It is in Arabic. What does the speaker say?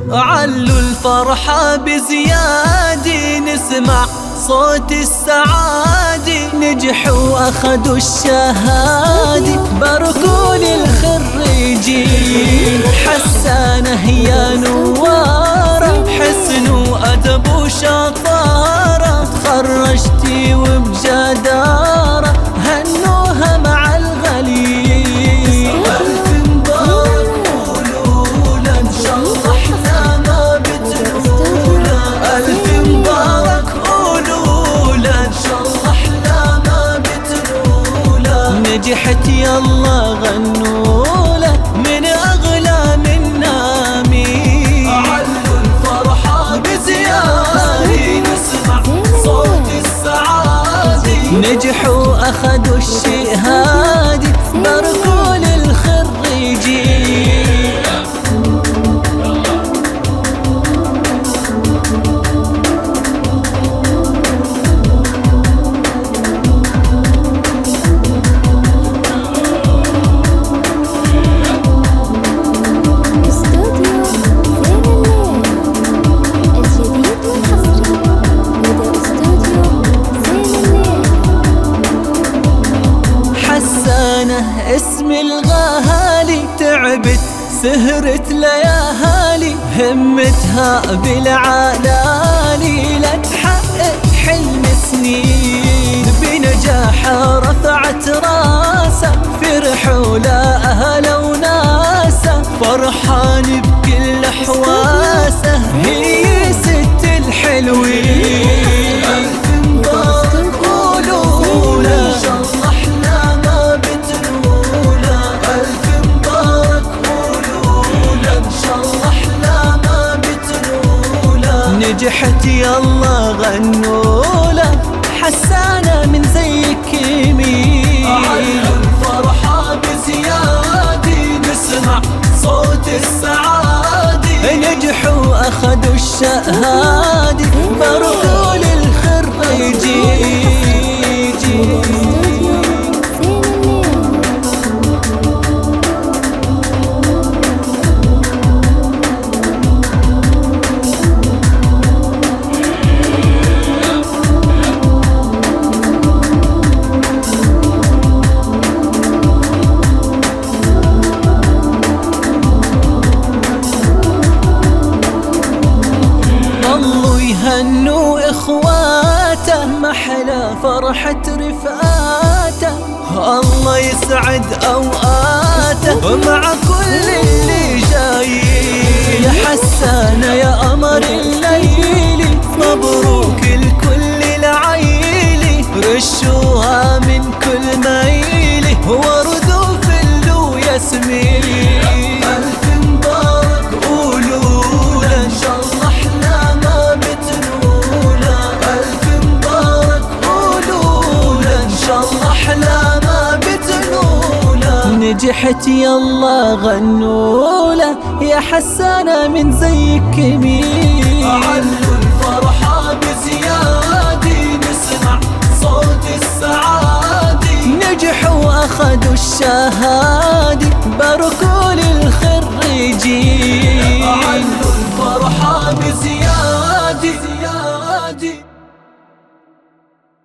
علوا الفرحة بزيادة، نسمع صوت السعادة، نجحوا واخدوا الشهادة، باركوا للخريجين. حسانة يا نوارة، حسن وأدب وشطارة، تخرجتي وبجدارة، هنوها مع الغليل. ألف مبارك قولولا، إن شاء الله إحنا ما بتنولا. ألف مبارك قولولا، إن شاء الله إحنا ما بتنولا. نجحت يلا غنولا، من أغلى منا مين. علوا الفرحة بزيادة، نسمع صوت السعادة، نجحوا أخدوا الشهادة، باركوا للخريجين. اسم الغالي، تعبت سهرت ليالي، همتها بالعلالي، لتحقق حلم سنين. بنجاحها رفعت راسها، فرحوا لا أهلا وناسا، فرحان بكل حواسه، هي ست الحلوين. ألف مبارك قولولا، إن شاء الله إحنا ما بتنولا. ألف مبارك قولولا، إن شاء الله إحنا ما بتنولا. نجحت يلا غنولا، حسانة من زيك مين. علوا الفرحة بزيادة، نسمع صوت السعادة، نجحوا أخدوا الشهادة، باركوا للخريجين. يهنوا إخواته، محلى فرحة رفقاته، الله يسعد أوقاته مع كل اللي جاي. يا حسانة يا قمر الليل، مبروك لكل العيلة، رشوها من كل ميلة، ورد وفل وياسمين. ألف مبارك قولولا، إن شاء الله إحنا ما بتنولا. ألف مبارك قولولا، إن شاء الله إحنا ما بتنولا. نجحت يلا غنولا، يا حسانة من زيك مين. علوا الفرحة بزيادة، نسمع صوت السعادة، نجحوا أخدوا الشهادة، باركوا للخريجين. علوا الفرحة بزيادة.